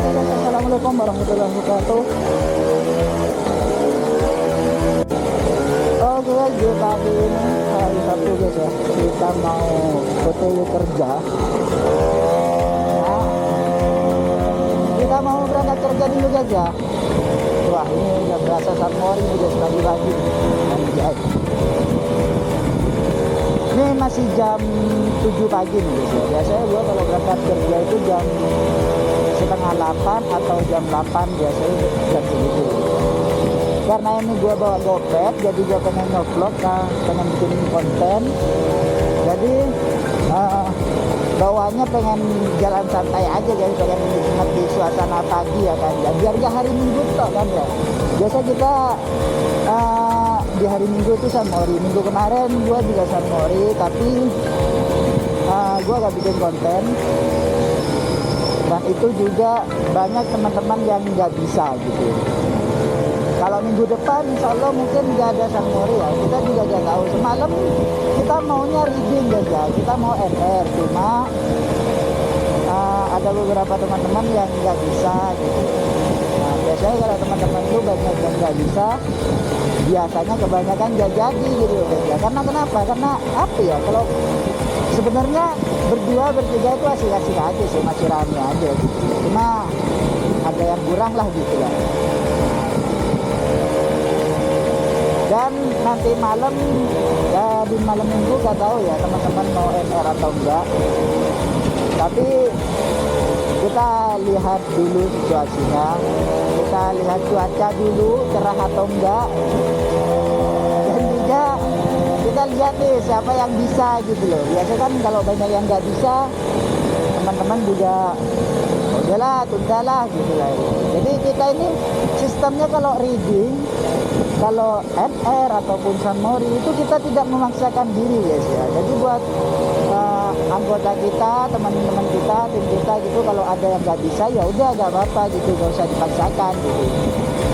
Assalamualaikum warahmatullahi wabarakatuh. Oke guys, pagi ini hari Sabtu guys ya, kita mau OTW kerja. Nah, kita mau berangkat kerja dulu guys ya. Wah, ini udah berasa Sunmori guys, pagi-pagi. Ini masih jam 7 pagi nih guys ya. Biasanya gua kalau berangkat kerja itu jam setengah 8 atau jam 8 biasanya jam segitu. Karena ini gua bawa GoPad, jadi gua pengen nge-vlog, pengen bikin konten. Jadi bawaannya pengen jalan santai aja guys, pengen menikmati suasana pagi ya kan. Ya, biar gak hari Minggu toh kan ya. Biasa kita di hari Minggu itu Sunmori. Minggu kemarin gua juga Sunmori, tapi gua gak bikin konten. Dan itu juga banyak teman-teman yang nggak bisa gitu. Kalau minggu depan insya Allah mungkin nggak ada Sunmori ya. Kita juga nggak tahu. Semalam kita maunya reading aja, kita mau NR, cuma ada beberapa teman-teman yang nggak bisa gitu. Nah, biasanya kalau teman-teman itu banyak yang nggak bisa, biasanya kebanyakan nggak jadi gitu ya. Karena kenapa? Karena apa ya? Kalau sebenarnya berdua bertiga itu asik-asik aja sih, masih rame aja gitu. Cuma ada yang kurang lah gitu ya. Dan nanti malam ya, di malam minggu gak tahu ya teman-teman mau NR atau enggak, tapi kita lihat dulu situasinya, kita lihat cuaca dulu cerah atau enggak, dan juga kita lihat nih siapa yang bisa gitu loh. Biasanya kan kalau banyak yang nggak bisa, teman-teman juga udahlah, tundalah gitu lah. Jadi kita ini sistemnya kalau reading, kalau NR ataupun Sunmori itu kita tidak memaksakan diri guys ya. Jadi buat anggota kita, teman-teman kita, tim kita gitu, kalau ada yang nggak bisa ya udah nggak apa-apa gitu, nggak usah dipaksakan gitu.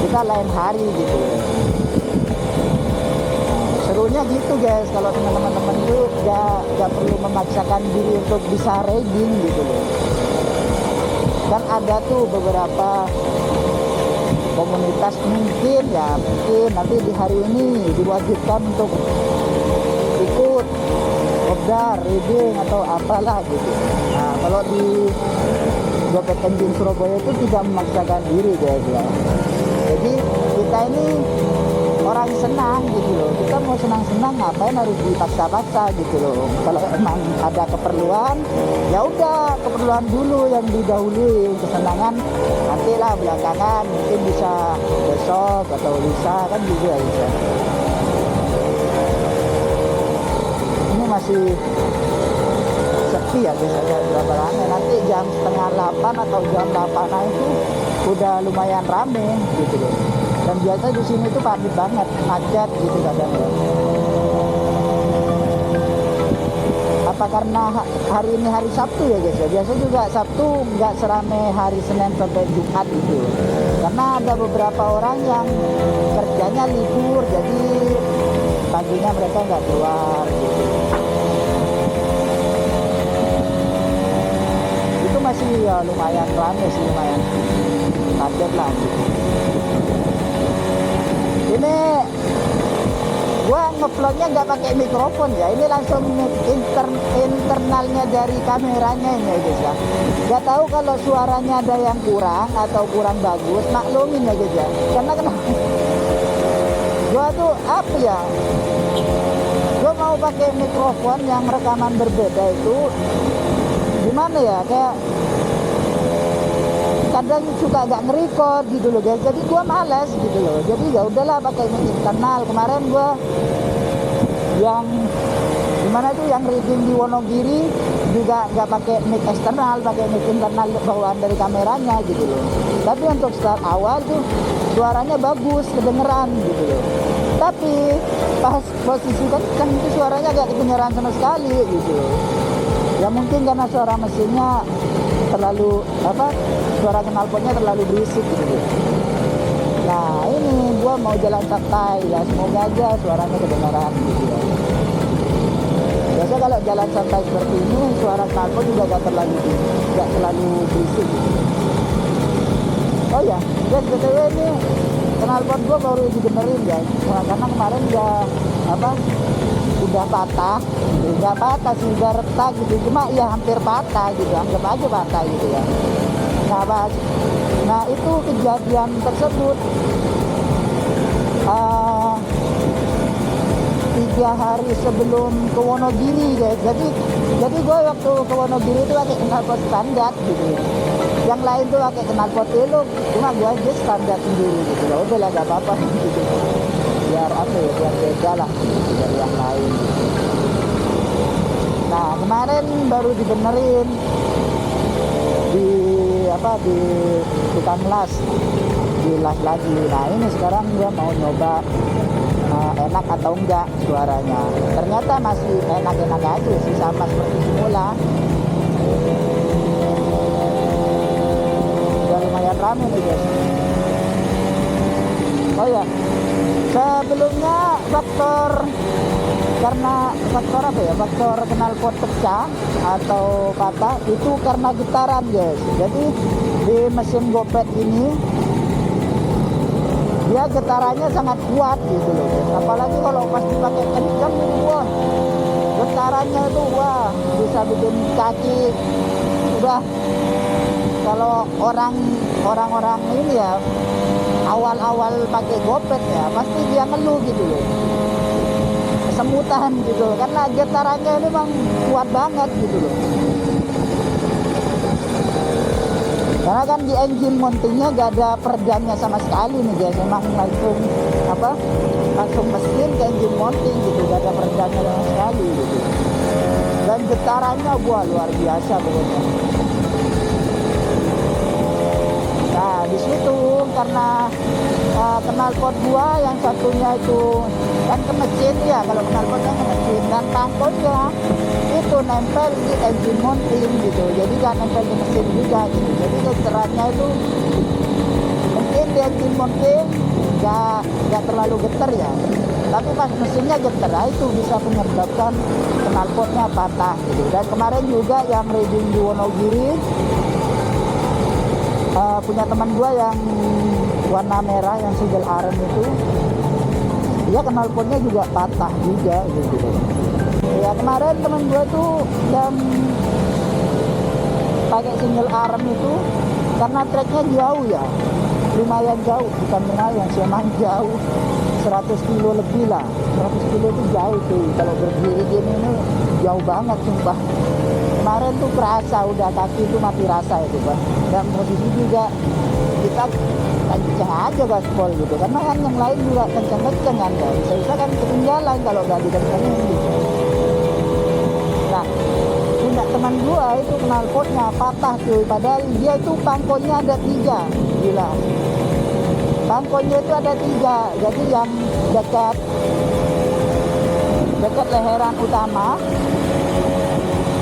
Kita lain hari gitu. Serunya gitu guys, kalau teman-teman itu gak perlu memaksakan diri untuk bisa reading gitu loh. Dan ada tuh beberapa komunitas mungkin nanti di hari ini diwajibkan untuk ikut kopdar, reading atau apalah gitu. Nah, kalau di GoPad Engine Surabaya itu tidak memaksakan diri guys ya. Jadi kita ini orang senang gitu loh. Kita mau senang-senang ngapain harus dipaksa-paksa gitu loh. Kalau emang ada keperluan, ya udah keperluan dulu yang didahului. Kesenangan nantilah belakangan, mungkin bisa besok atau lusa kan juga bisa. Ini masih sepi ya biasanya berapa lama. Nanti jam setengah 8 atau jam 8 itu udah lumayan rame gitu loh. Dan biasa di sini tuh padat banget, macet gitu kadang ya. Apa karena hari ini hari Sabtu ya guys ya? Biasa juga Sabtu nggak serame hari Senin sampai Jumat gitu. Karena ada beberapa orang yang kerjanya libur, jadi paginya mereka nggak keluar gitu. Itu masih ya lumayan rame sih, lumayan padat lah gitu. Ini gua ngevlognya nggak pakai mikrofon ya, ini langsung internalnya dari kameranya ini ya guys ya. Nggak tahu kalau suaranya ada yang kurang atau kurang bagus, maklumin ya guys ya. Karena kenapa? Gua tuh apa ya? Gua mau pakai mikrofon yang rekaman berbeda itu gimana ya? Kayak kadang suka agak nge-record gitu loh guys, jadi gua males gitu loh. Jadi ya udahlah pakai internal. Kemarin gua yang gimana tuh yang reading di Wonogiri juga nggak pakai mic eksternal, pakai mic internal bawaan dari kameranya gitu loh. Tapi untuk start awal tuh suaranya bagus, kedengeran gitu loh. Tapi pas posisi kencang itu suaranya gak kedengeran sama sekali gitu loh. Ya mungkin karena suara mesinnya terlalu suara knalpotnya terlalu berisik gitu loh. Nah ini gua mau jalan santai ya, semoga aja suaranya kedengeran gitu loh. Biasa kalau jalan santai seperti ini suara knalpot juga gak terlalu berisik gitu. Oh ya guys, btw ini knalpot gua baru dibenerin guys. Nah, karena kemarin udah patah, nggak patah sih, udah retak gitu, cuma ya hampir patah gitu, anggap aja patah gitu ya. Nah itu kejadian tersebut 3 hari sebelum ke Wonogiri guys. Jadi gue waktu ke Wonogiri itu pakai knalpot standar gitu. Yang lain tuh pakai knalpot elok, cuma gue aja standar sendiri gitu. Ya udah lah, gak apa-apa gitu. Biar biar beda lah dari yang lain. Nah kemarin baru dibenerin di tukang las, dilas lagi. Nah ini sekarang gue mau nyoba enak atau enggak suaranya. Ternyata masih enak-enak aja sih, sama seperti semula. Udah lumayan rame nih guys. Oh ya, sebelumnya faktor knalpot pecah atau patah itu karena getaran guys. Jadi di mesin Gopet ini dia getarannya sangat kuat gitu loh guys. Apalagi kalau pas dipakai kencang, wah getarannya itu bisa bikin kaki udah, kalau orang-orang ini ya awal-awal pakai Gopet ya pasti dia ngeluh gitu loh, kesemutan gitu, karena getarannya ini memang kuat banget gitu loh. Karena kan di engine mountingnya gak ada peredamnya sama sekali nih guys, memang langsung mesin ke engine mounting gitu, gak ada peredamnya sama sekali gitu. Dan getarannya luar biasa pokoknya. Nah di situ karena knalpot gua yang satunya itu kan ke mesin ya, kalau knalpotnya ke mesin, dan tangkotnya itu nempel di engine mounting gitu, jadi gak nempel di mesin juga gitu. Jadi getarannya itu mungkin di engine mounting gak terlalu getar ya, tapi pas mesinnya getar itu bisa menyebabkan knalpotnya patah gitu. Dan kemarin juga yang riding di Wonogiri punya teman gua yang warna merah yang single arm itu, dia knalpotnya juga patah juga gitu. Ya kemarin teman gue tuh yang pakai single arm itu karena treknya jauh ya, lumayan jauh, bukan lumayan sih, emang jauh, 100 kilo lebih lah. 100 kilo itu jauh tuh, kalau berdiri gini ini jauh banget sumpah. Kemarin tuh kerasa udah kaki itu mati rasa itu Pak. Dan posisi juga kita kenceng aja gaspol gitu, karena kan yang lain juga kenceng-kenceng kan, bisa-bisa kan ketinggalan kalau gak dikencengin gitu. Nah punya teman gua itu knalpotnya patah cuy, padahal dia itu pangkonya ada 3, gila. Pangkonya itu ada 3, jadi yang dekat leheran utama,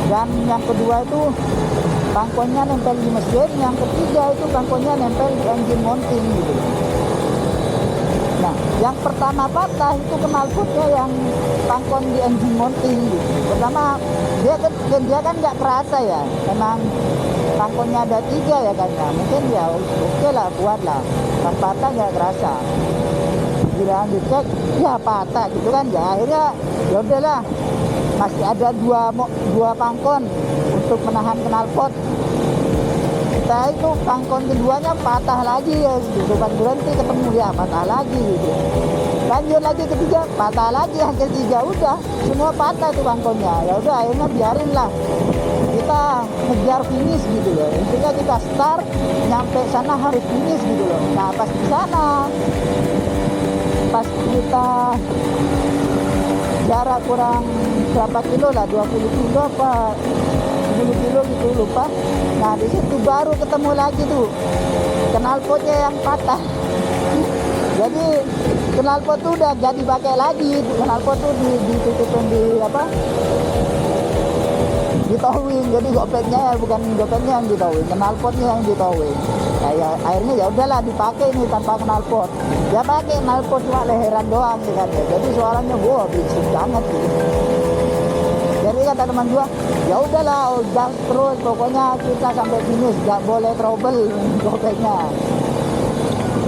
dan yang kedua itu pangkonya nempel di mesin, yang ketiga itu pangkonya nempel di engine mounting gitu. Nah yang pertama patah itu knalpotnya yang pangkon di engine mounting gitu. Pertama dia kan nggak kerasa ya, memang pangkonnya ada 3 ya kan ya, mungkin ya oke lah, kuat lah, pas patah nggak kerasa. Giliran dicek ya patah gitu kan ya, akhirnya ya udahlah, masih ada dua pangkon untuk menahan knalpot. Kita itu pangkon keduanya patah lagi ya, gitu kan, berhenti ketemu ya patah lagi gitu. Lanjut lagi ketiga patah lagi, yang ketiga udah semua patah tuh pangkonnya. Ya udah akhirnya biarin lah, kita ngejar finish gitu loh. Intinya kita start, nyampe sana harus finish gitu loh. Nah pas di sana, pas kita jarak kurang berapa kilo lah, 20 kilo apa 10 kilo gitu, lupa. Nah di situ baru ketemu lagi tuh knalpotnya yang patah. Jadi knalpot tuh udah gak dipakai lagi, knalpot tuh ditutupin di apa, di towing. Jadi gopetnya bukan gopetnya yang di towing, knalpotnya yang di towing. Kayak akhirnya ya udahlah dipakai ini tanpa knalpot. Ya pakai knalpot cuma leheran doang ya kan ya. Jadi suaranya wah berisik banget gitu. Jadi kata teman gua, ya udahlah gas terus, pokoknya kita sampai finish, gak boleh trouble gopetnya.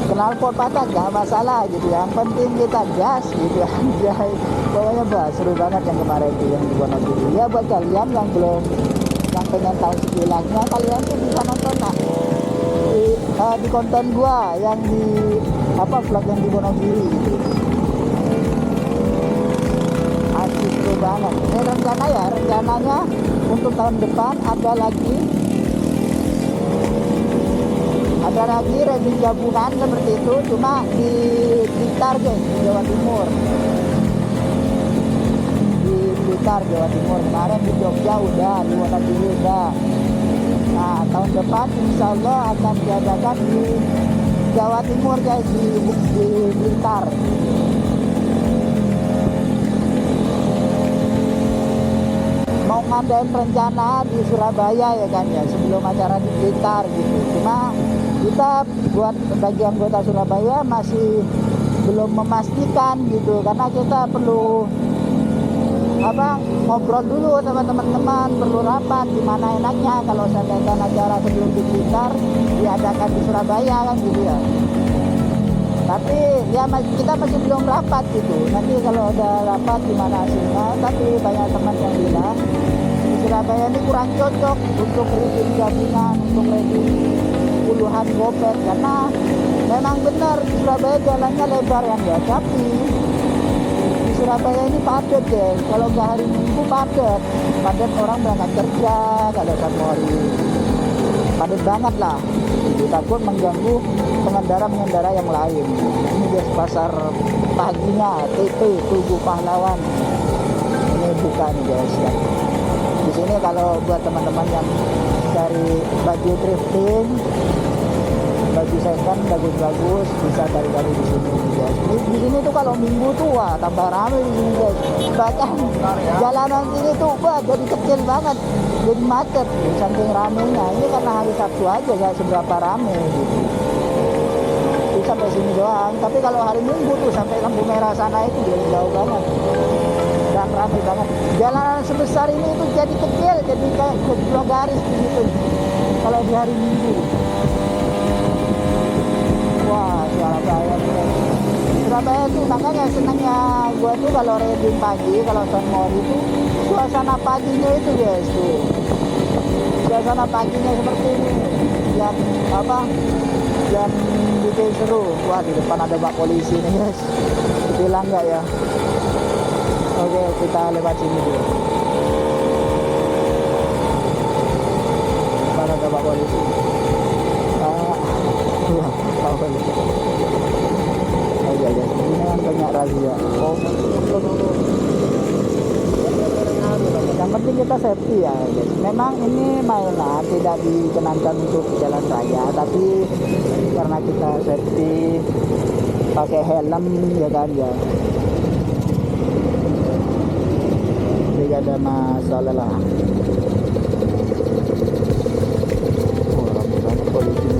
Knalpot patah gak masalah gitu, yang penting kita gas gitu aja. Pokoknya bah, seru banget yang kemarin tuh yang di Wonogiri. Ya buat kalian yang belum, yang pengen tahu sekilasnya, kalian tuh bisa nonton lah di konten gua yang di apa, vlog yang di Wonogiri gitu. Asli seru banget. Ini rencana ya, rencananya untuk tahun depan ada lagi racing gabungan seperti itu, cuma di Blitar guys, di Jawa Timur. Di Blitar Jawa Timur, kemarin di Jogja udah, di Wonogiri udah. Nah tahun depan insya Allah akan diadakan di Jawa Timur guys, di Blitar. Mau ngadain rencana di Surabaya ya kan ya, sebelum acara di Blitar gitu. Cuma kita buat bagi anggota Surabaya masih belum memastikan gitu, karena kita perlu apa, ngobrol dulu sama teman-teman, perlu rapat gimana enaknya kalau saya adakan acara sebelum di Blitar diadakan di Surabaya kan gitu ya. Tapi ya kita masih belum rapat gitu, nanti kalau udah rapat gimana hasilnya. Tapi banyak teman yang bilang di Surabaya ini kurang cocok untuk racing gabungan, untuk racing puluhan gopet, karena memang benar di Surabaya jalannya lebar kan ya, tapi di Surabaya ini padat deh. Kalau nggak hari Minggu padat orang berangkat kerja, kalau Sanmori padat banget lah. Jadi takut mengganggu pengendara yang lain. Ini guys pasar paginya TP Tugu Pahlawan ini buka nih guys ya. Di sini kalau buat teman-teman yang cari baju thrifting, baju second bagus-bagus, bisa cari-cari di sini guys. Di sini tuh kalau Minggu tuh wah tambah rame di sini guys. Bahkan jalanan sini tuh wah jadi kecil banget, jadi macet saking ramenya. Ini karena hari Sabtu aja gak seberapa rame gitu. Itu sampai sini doang. Tapi kalau hari Minggu tuh sampai lampu merah sana itu jauh banget dan rame banget. Jalanan sebesar ini itu jadi kecil, jadi kayak dua garis begitu kalau di hari Minggu. Wah Surabaya tuh, Surabaya tuh makanya senangnya gua tuh kalau riding pagi, kalau Sanmori itu suasana paginya itu guys tuh, suasana paginya seperti ini yang apa, yang bikin seru. Wah di depan ada Pak Polisi nih guys, bilang nggak ya? Oke kita lewat sini dulu. Depan ada Pak Polisi. Iya, Pak Polisi. Oh iya guys, ini kan banyak razia. Yang penting kita safety ya guys. Memang ini mainan tidak dikenankan untuk jalan raya, tapi karena kita safety pakai helm ya kan ya, jadi ada masalah lah. Oh ramai banget polisi ini.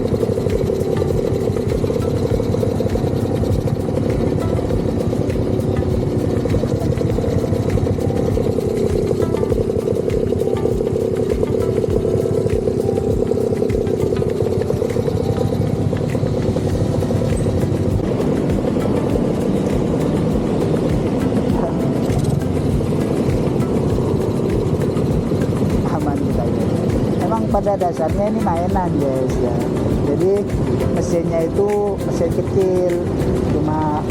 Pada dasarnya ini mainan guys ya, jadi mesinnya itu mesin kecil, cuma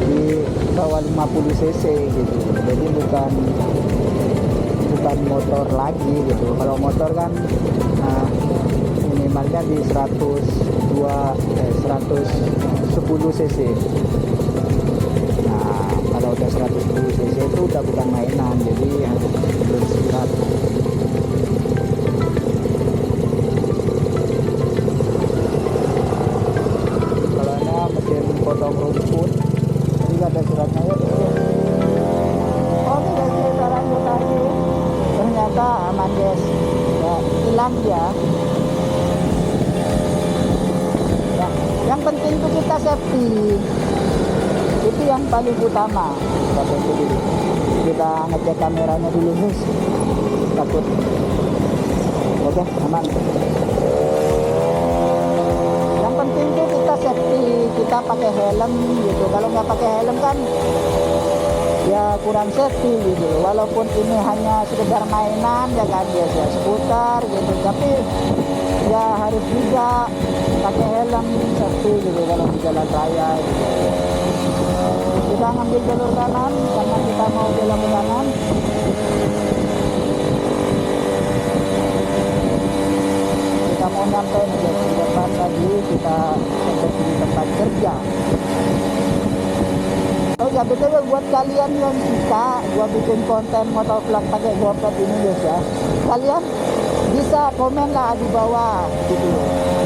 di bawah 50 cc gitu, jadi bukan motor lagi gitu. Kalau motor kan minimalnya di 110 cc. Nah kalau udah 110 cc itu udah bukan mainan, jadi harus beristirahat. Ya, yang penting itu kita safety, itu yang paling utama. Kita ngecek kameranya dulu guys, takut. Oke, aman. Yang penting itu kita safety, kita pakai helm gitu. Kalau nggak pakai helm kan ya kurang safety gitu. Walaupun ini hanya sekedar mainan ya kan, biasa seputar gitu, tapi ya harus juga pakai helm safety gitu kalau di jalan raya gitu. Kita ngambil jalur kanan karena kita mau belok ke kanan. Kita mau nyampe nih guys, di depan tadi kita sampai di tempat kerja. Oh ya, betul buat kalian yang suka gua bikin konten motovlog pakai GoPro ini guys ya, kalian bisa komen lah di bawah gitu.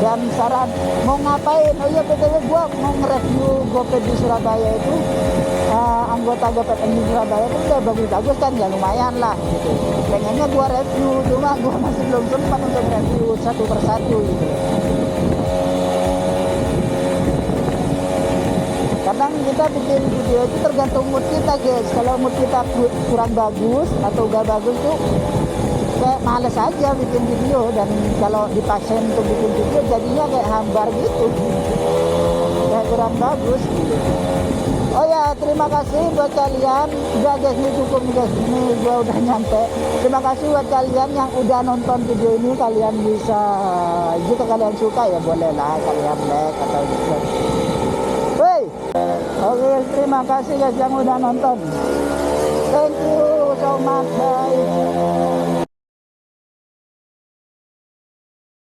Dan saran mau ngapain, oh iya betul gua mau nge-review GoPro di Surabaya itu, anggota GoPro di Surabaya itu udah bagus-bagus kan ya, lumayan lah gitu. Pengennya gua review, cuma gua masih belum sempat untuk review satu persatu gitu. Kadang kita bikin video itu tergantung mood kita guys. Kalau mood kita kurang bagus atau gak bagus tuh kayak males aja bikin video. Dan kalau dipaksain untuk bikin video jadinya kayak hambar gitu, kayak kurang bagus gitu. Oh ya, terima kasih buat kalian. Udah guys, ini cukup guys, ini gua udah nyampe. Terima kasih buat kalian yang udah nonton video ini. Kalian bisa, jika kalian suka ya boleh lah kalian like atau dislike. Oke, terima kasih guys yang udah nonton. Thank you so much guys.